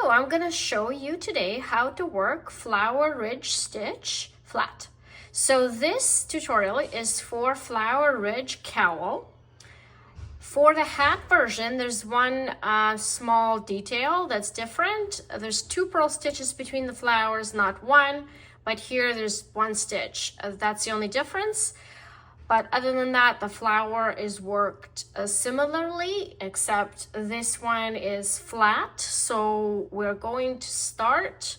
So I'm gonna show you today how to work Flower Ridge stitch flat. So this tutorial is for Flower Ridge Cowl. For the hat version, there's one small detail that's different. There's 2 purl stitches between the flowers, not one, but here there's 1 stitch. That's the only difference. But other than that, the flower is worked similarly, except this one is flat. So we're going to start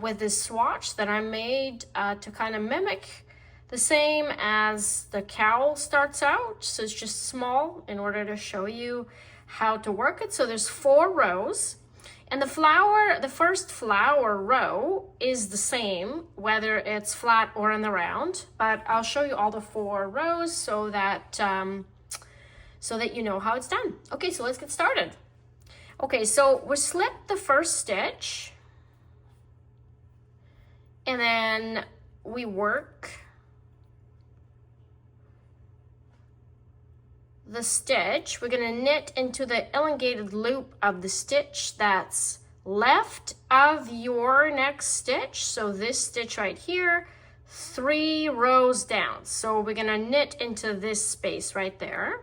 with this swatch that I made to kind of mimic the same as the cowl starts out. So it's just small in order to show you how to work it. So there's 4 rows. And the first flower row is the same, whether it's flat or in the round, but I'll show you all the 4 rows so that you know how it's done. Okay, so let's get started. Okay, so we slip the first stitch, and then we work the stitch. We're going to knit into the elongated loop of the stitch that's left of your next stitch. So this stitch right here, 3 rows down. So we're going to knit into this space right there.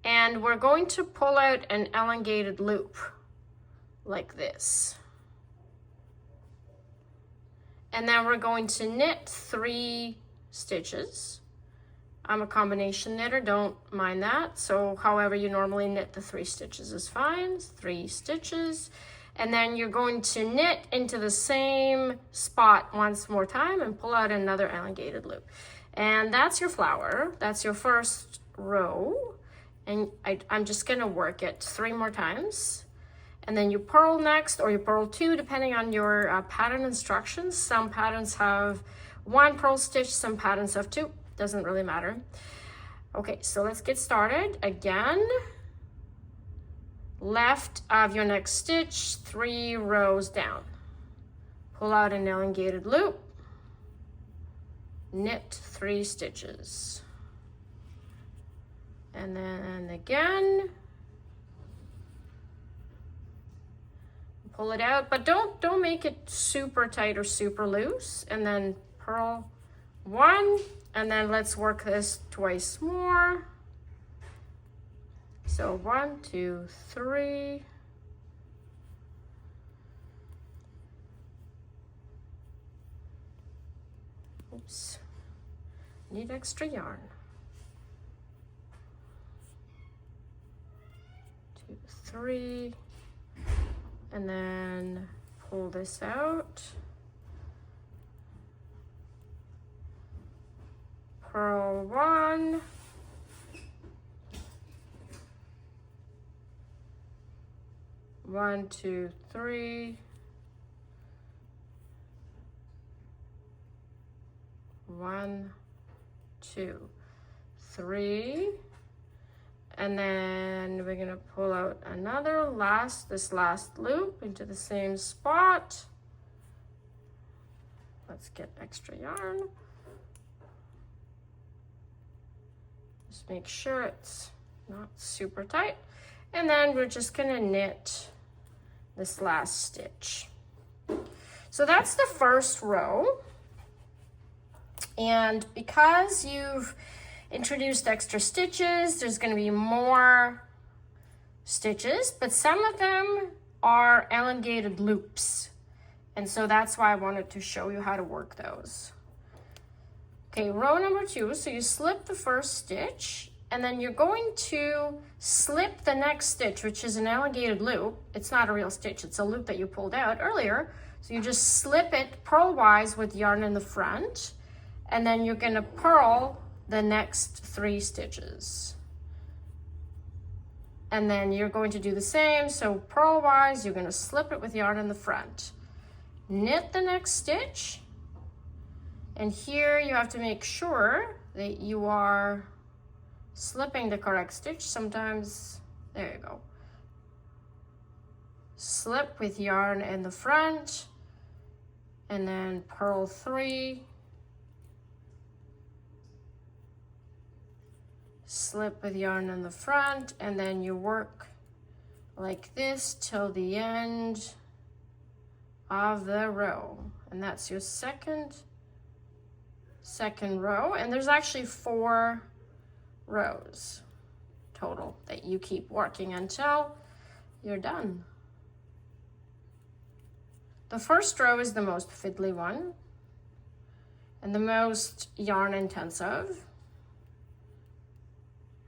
And we're going to pull out an elongated loop like this. And then we're going to knit 3 stitches. I'm a combination knitter, don't mind that. So however you normally knit the 3 stitches is fine, 3 stitches. And then you're going to knit into the same spot once more time and pull out another elongated loop. And that's your flower, that's your first row. And I'm just gonna work it 3 more times. And then you purl next, or you purl 2, depending on your pattern instructions. Some patterns have 1 purl stitch, some patterns have 2. Doesn't really matter. Okay, so let's get started. Again, left of your next stitch, 3 rows down. Pull out an elongated loop, knit 3 stitches. And then again, pull it out, but don't make it super tight or super loose. And then purl 1. And then let's work this twice more. So 1, 2, 3. Oops, need extra yarn. 2, 3. And then pull this out. Purl 1, one, 2, 3, 1, 2, 3, and then we're gonna pull out another this last loop into the same spot. Let's get extra yarn. Just make sure it's not super tight. And then we're just gonna knit this last stitch. So that's the first row. And because you've introduced extra stitches, there's gonna be more stitches, but some of them are elongated loops. And so that's why I wanted to show you how to work those. Okay, row number 2, so you slip the first stitch, and then you're going to slip the next stitch, which is an elongated loop. It's not a real stitch, it's a loop that you pulled out earlier. So you just slip it purl-wise with yarn in the front, and then you're gonna purl the next 3 stitches. And then you're going to do the same, so purl-wise, you're gonna slip it with yarn in the front. Knit the next stitch, and here you have to make sure that you are slipping the correct stitch. Sometimes, there you go. Slip with yarn in the front, and then purl 3, slip with yarn in the front, and then you work like this till the end of the row. And that's your second row. And there's actually 4 rows total that you keep working until you're done. The first row is the most fiddly one and the most yarn intensive.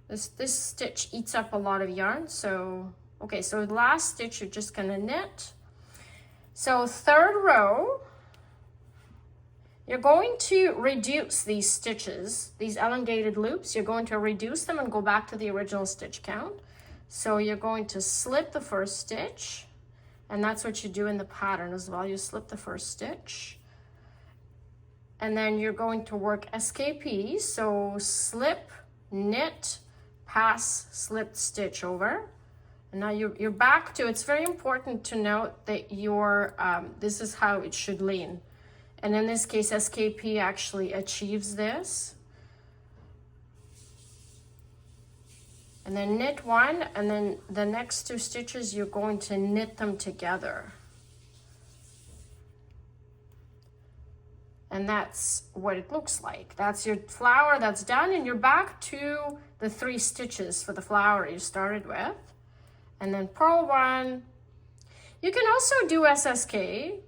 This stitch eats up a lot of yarn. So, okay, so the last stitch you're just gonna knit. So third row, you're going to reduce these stitches, these elongated loops, you're going to reduce them and go back to the original stitch count. So you're going to slip the first stitch, and that's what you do in the pattern as well. You slip the first stitch, and then you're going to work SKP, so slip, knit, pass, slip, stitch over. And now you're back to, it's very important to note that your, this is how it should lean. And in this case, SKP actually achieves this. And then knit 1, and then the next 2 stitches, you're going to knit them together. And that's what it looks like. That's your flower that's done, and you're back to the 3 stitches for the flower you started with. And then purl 1. You can also do SSK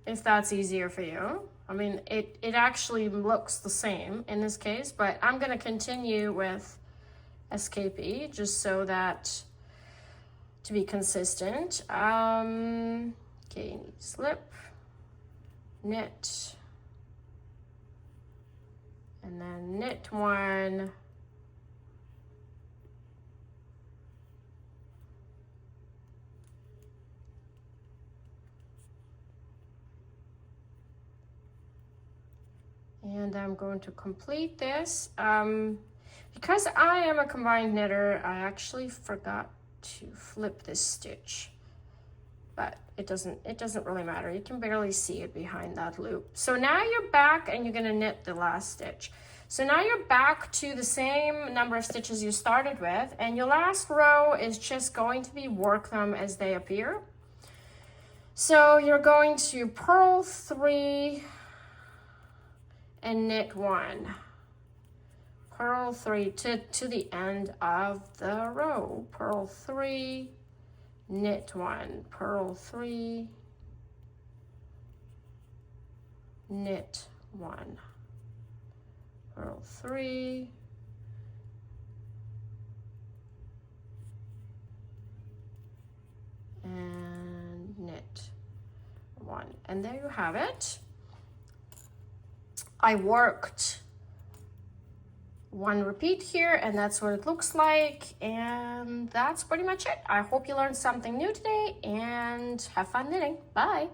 if that's easier for you. I mean, it actually looks the same in this case, but I'm gonna continue with SKP just so that, to be consistent. Okay, slip, knit, and then knit 1, and I'm going to complete this. Because I am a combined knitter, I actually forgot to flip this stitch, but it doesn't really matter. You can barely see it behind that loop. So now you're back and you're gonna knit the last stitch. So now you're back to the same number of stitches you started with, and your last row is just going to be work them as they appear. So you're going to purl 3 and knit 1. Purl 3 to the end of the row. Purl 3, knit 1. Purl 3, knit 1. Purl 3, and knit 1. And there you have it. I worked 1 repeat here, and that's what it looks like, and that's pretty much it. I hope you learned something new today, and have fun knitting. Bye.